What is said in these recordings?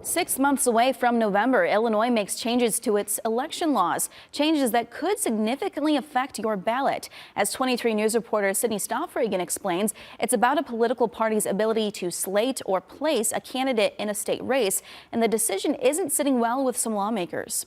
6 months away from November, Illinois makes changes to its election laws, changes that could significantly affect your ballot. As 23 News reporter Sydney Stoffregan explains, it's about a political party's ability to slate or place a candidate in a state race, and the decision isn't sitting well with some lawmakers.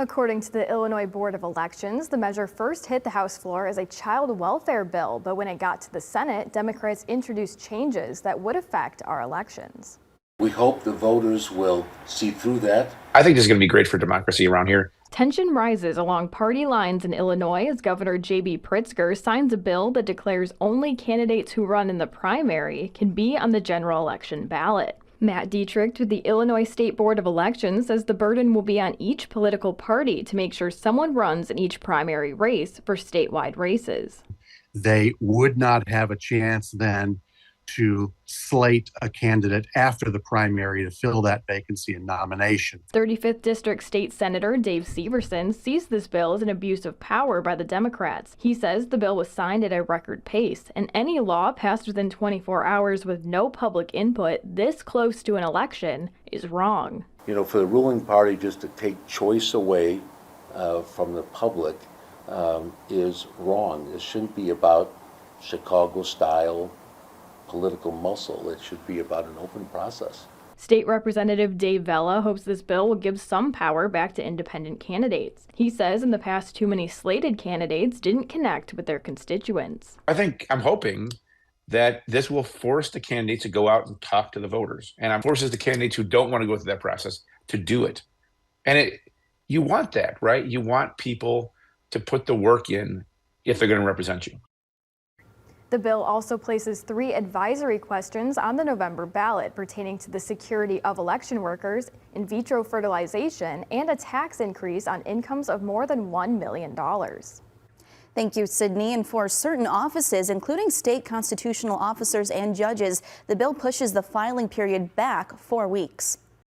According to the Illinois Board of Elections, the measure first hit the House floor as a child welfare bill, but when it got to the Senate, Democrats introduced changes that would affect our elections. We hope the voters will see through that. I think this is going to be great for democracy around here. Tension rises along party lines in Illinois as Governor J.B. Pritzker signs a bill that declares only candidates who run in the primary can be on the general election ballot. Matt Dietrich with the Illinois State Board of Elections says the burden will be on each political party to make sure someone runs in each primary race for statewide races. They would not have a chance then to slate a candidate after the primary to fill that vacancy in nomination. 35th District State Senator Dave Severson sees this bill as an abuse of power by the Democrats. He says the bill was signed at a record pace, and any law passed within 24 hours with no public input this close to an election is wrong. You know, for the ruling party just to take choice away from the public is wrong. It shouldn't be about Chicago-style political muscle. It should be about an open process. State Representative Dave Vella hopes this bill will give some power back to independent candidates. He says in the past, too many slated candidates didn't connect with their constituents. I'm hoping that this will force the candidates to go out and talk to the voters, and it forces the candidates who don't want to go through that process to do it. And you want that, right? You want people to put the work in if they're going to represent you. The bill also places 3 advisory questions on the November ballot pertaining to the security of election workers, in vitro fertilization, and a tax increase on incomes of more than $1 million. Thank you, Sydney. And for certain offices, including state constitutional officers and judges, the bill pushes the filing period back 4 weeks.